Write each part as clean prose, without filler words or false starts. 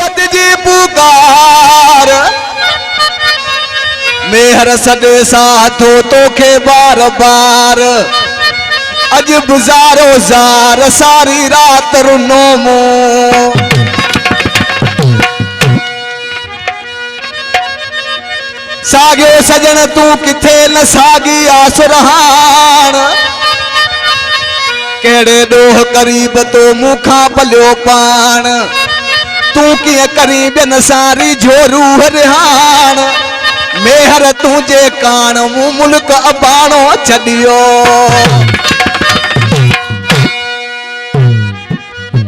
मोहब्बत जी पुकार मेहर सदे साथो तोखे बार बार अज गुजारो जार सारी रात रुनो मुंह सागे सजन तू किथे न सागी आसुरहान केड़े डोह करीब तो मुखा पलियो पान तू किए करीब न सारी झोरू रिहान मेहर तुझे कान मु मुल्क अबाणो छडियो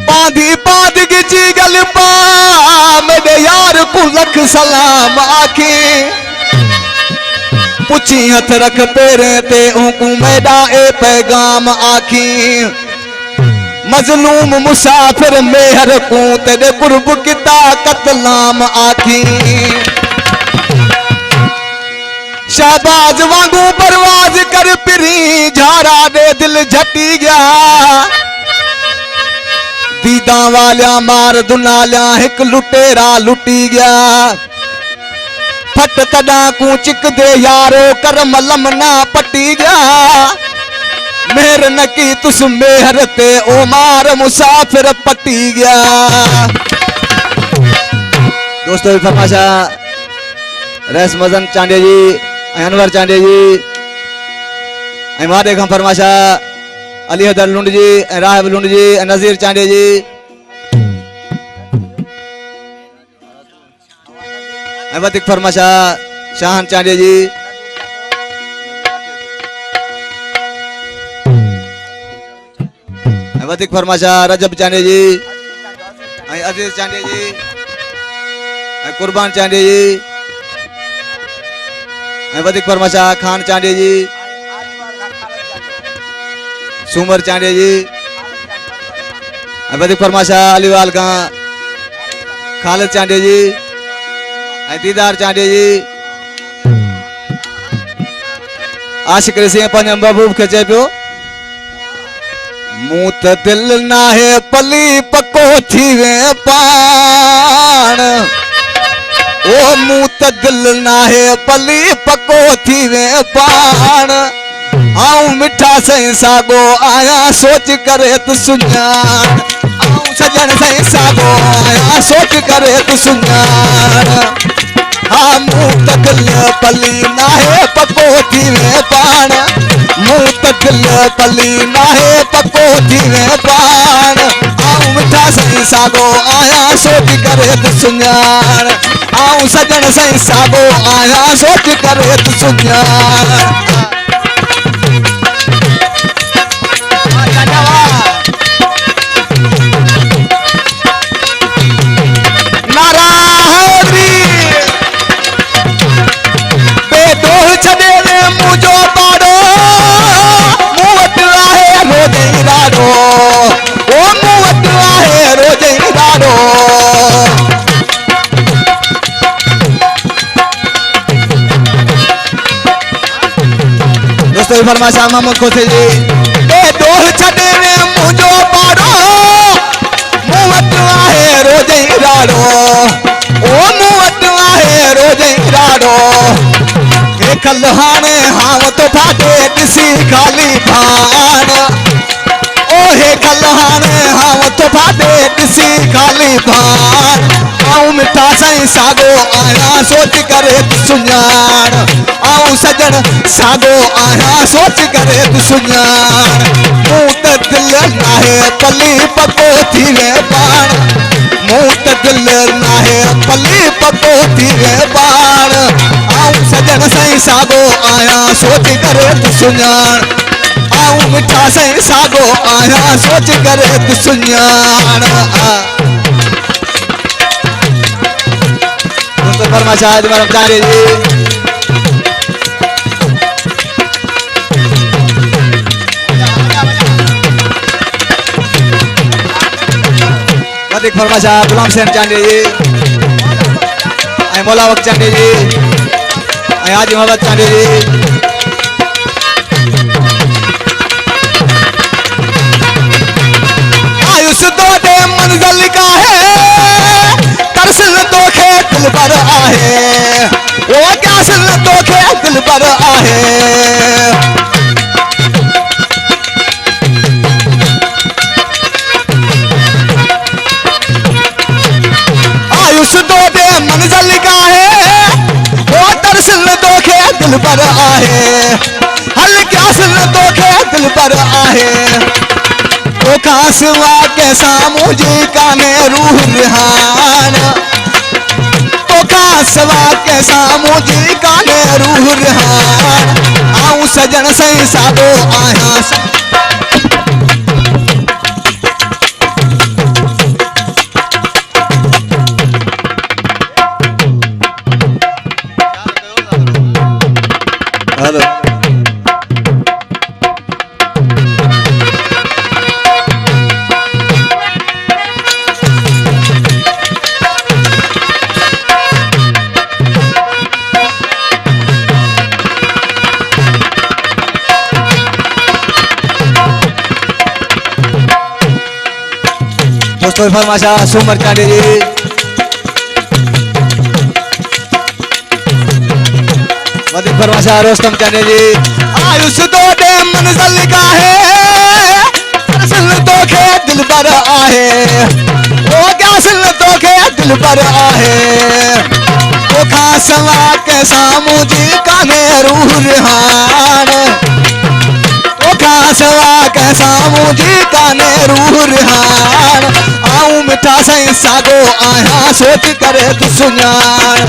पांधी पादगी जी गल पा मेरे यार को लख सलाम आखी पुछी हथ रख पेरे ते ऊकू मैडा ए पैगाम आखी मजलूम मुसाफिर मेहर को तेरे कुर्ब किता कतलाम आखी शाहबाज वांगू परवाज कर पिरी झारा दे दिल झटी गया दीदा वालिया मार दुनालिया एक लुटेरा लुटी गया फट तदा को चिक दे यारो कर मलम ना पटी गया मेहर न की तुस मेहर ते ओ मार मुसाफिर पटी गया। दोस्तों फरमाशा रस मजन चांडिया जी अनवर चांडिया जी मारे खां फरमाशा अली हदर लुंड जी राहब लुंड जी नजीर चांडिया जी वधिक फरमाशा शाहन चांडिया जी वधिक फरमाशा रजब चांडिया जी अजीज चांडिया जी कुर्बान चांडिया जी वधिक फरमाशा खान चांडिया जी सुमर चांडिया जी वधिक फरमाशा अलीवाल का खालिद चांडिया जी दीदार चांडिया जी आशिक सिंह पंहिंजे महबूब खे चए पियो मूं त दिल नाहे पली पको थी वे पाण ओ मूं त दिल नाहे पली पको थी वे पाण आऊं मिठा सही सागो आया सोच करे तू सुञाण आऊं सजन सही सागो आया सोच करे तू सुञाण हाँ मूं त दिल पली नाहे पको थी वे पाण मूं त दिल पली नाहे पको थी वे पाण आऊं मिठा सही सागो आया सोच करे तू सुञाण आऊं सजन सही सागो आया सोच करे तू सुञाण। फरमाशा मोहम्मद खोसे जी ए दोह छडे वे मुजो पाड़ो मुवत आहे रोज ही राड़ो ओ मुवत आहे रोज ही राड़ो के कल हाने हाव तो फाटे किसी खाली भान ओ हे कल हाने हाव तो फाटे किसी खाली भान आऊं मिठा सही सागो आया सोच करे तू सुञाण आऊं सजन सागो आया सोच करे तू सुञाण मूं त दिल नाहे पली पको थी वे पाण मूं त दिल नाहे पली पको थी वे पाण आऊं सजन सही सागो आया सोच करे तू सुञाण आऊं मिठा सही सागो आया सोच करे तू सुञाण। फरमाशा चांडिया जी वधिक फरमाशा गुलाम सेन चांडिया जी मौला वक्त चांडिया जी हाजी मोहम्मद चांडिया जी आयुष दो दे मंजिल का है तरस पर आहे आयुष तो दे मंजिल का है वो तरसल तो के दिल पर आहे हल्का सल तो के दिल पर आहे तो खासवा के सामू जी का ने रूह रिहान तो खासवा के सामू जी का ने रूह रिहान आऊं सजन सही सादो आया दोस्तों फरमाशा सुमर चांडी जी वधिक फरमाशा रोस्तम चांडी जी आयुष तो दे मंजिल का है तरसल तो के दिल पर आहे वो गैसल तो के दिल पर आहे वो खासवा के सामू जी का ने रूह रिहान वो खासवा के सामू जी का ने रूह रिहान आऊं मिठा सही सागो आया सोच करे तू सुञाण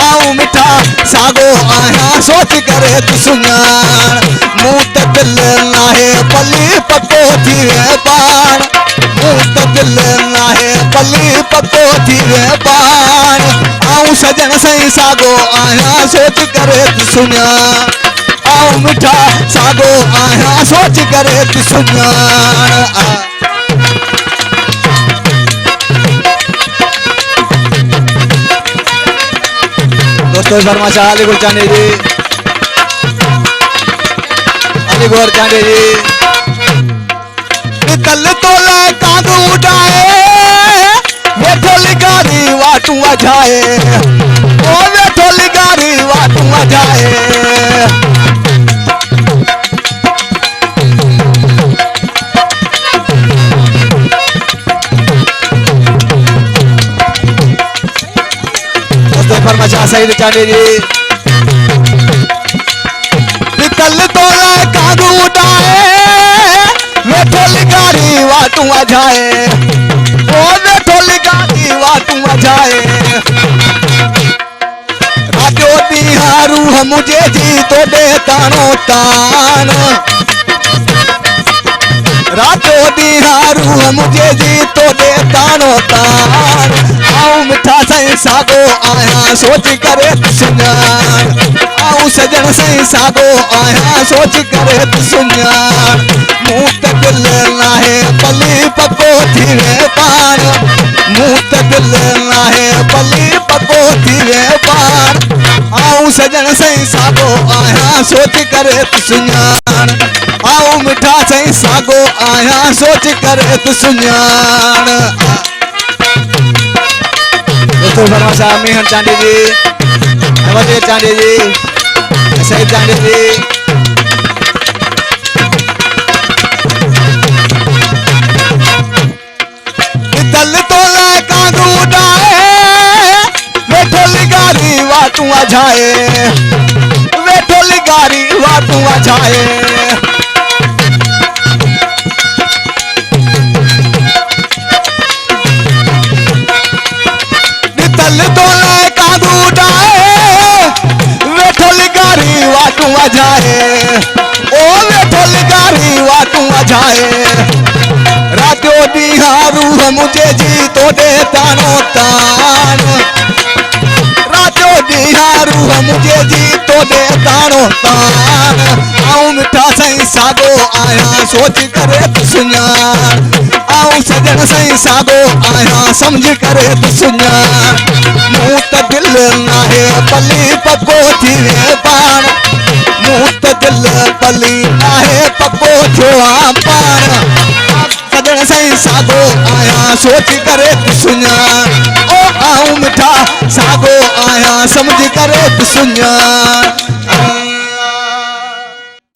आऊं मिठा सागो आया सोच करे तू सुञाण मूं त दिल नाहे पली पको थी वे पाण मूं त दिल नाहे पली पको थी वे पाण आऊं सजन सही सागो आया सोच करे तू सुञाण आऊं मिठा सागो आया सोच करे तू सुञाण दोस्तों फरमाशा अलीगढ़ चांडी जी अलीगढ़ चांडी जी निकल तो ले कांदू उठाए वेठो लिगारी वाटू अजाए ओ वेठो लिगारी वाटू अजाए फरमाशा शहीद चांडी जी निकल तो ले कांदू उठाए वेठो लिगारी वाटू अजाए ओ वेठो लिगारी वाटू अजाए राजो दिहारू मुझे जी तो दे तानो तान राजो दिहारू मुझे जी तो दे तानो तान आऊं मिठा सही सागो आया सोच करे तू सुञाण आऊं सजन सही सागो आया सोच करे तू सुञाण मूं त दिल नाहे पली पको थी वे पाण मूं त दिल नाहे पली पको थी वे पाण आऊं सजन सही सागो आया सोच करे तू सुञाण आऊं मिठा सही सागो आया सोच करे तू सुञाण दोस्तों फरमाशा मेहर चांडी जी वजीर चांडी जी शहीद चांडी जी दल तो ले कांदू उठाए वेठो लिगारी वाटू अजाए वेठो लिगारी वाटू अजाए दल तो ले कांदू उठाए वेठो लिगारी वाटू अजाए ओ वेठो लिगारी वाटू अजाए रातो दिहारू मुझे जी तो दे तानो तान रातो दिहारू मुझे जी तो दे तानो तान आऊं मिठा सही सागो आया सोच करे तू सुञाण आऊं सजन सही सागो आया समझ करे तू सुञाण मूं त दिल नाहे पली पको थी वे पाण मूं त दिल पली नाहे पको थियो आ पाण सजन सही सागो आया सोच करे तू सुञाण ओ आऊं मिठा सागो आया समझ करे तू सुञाण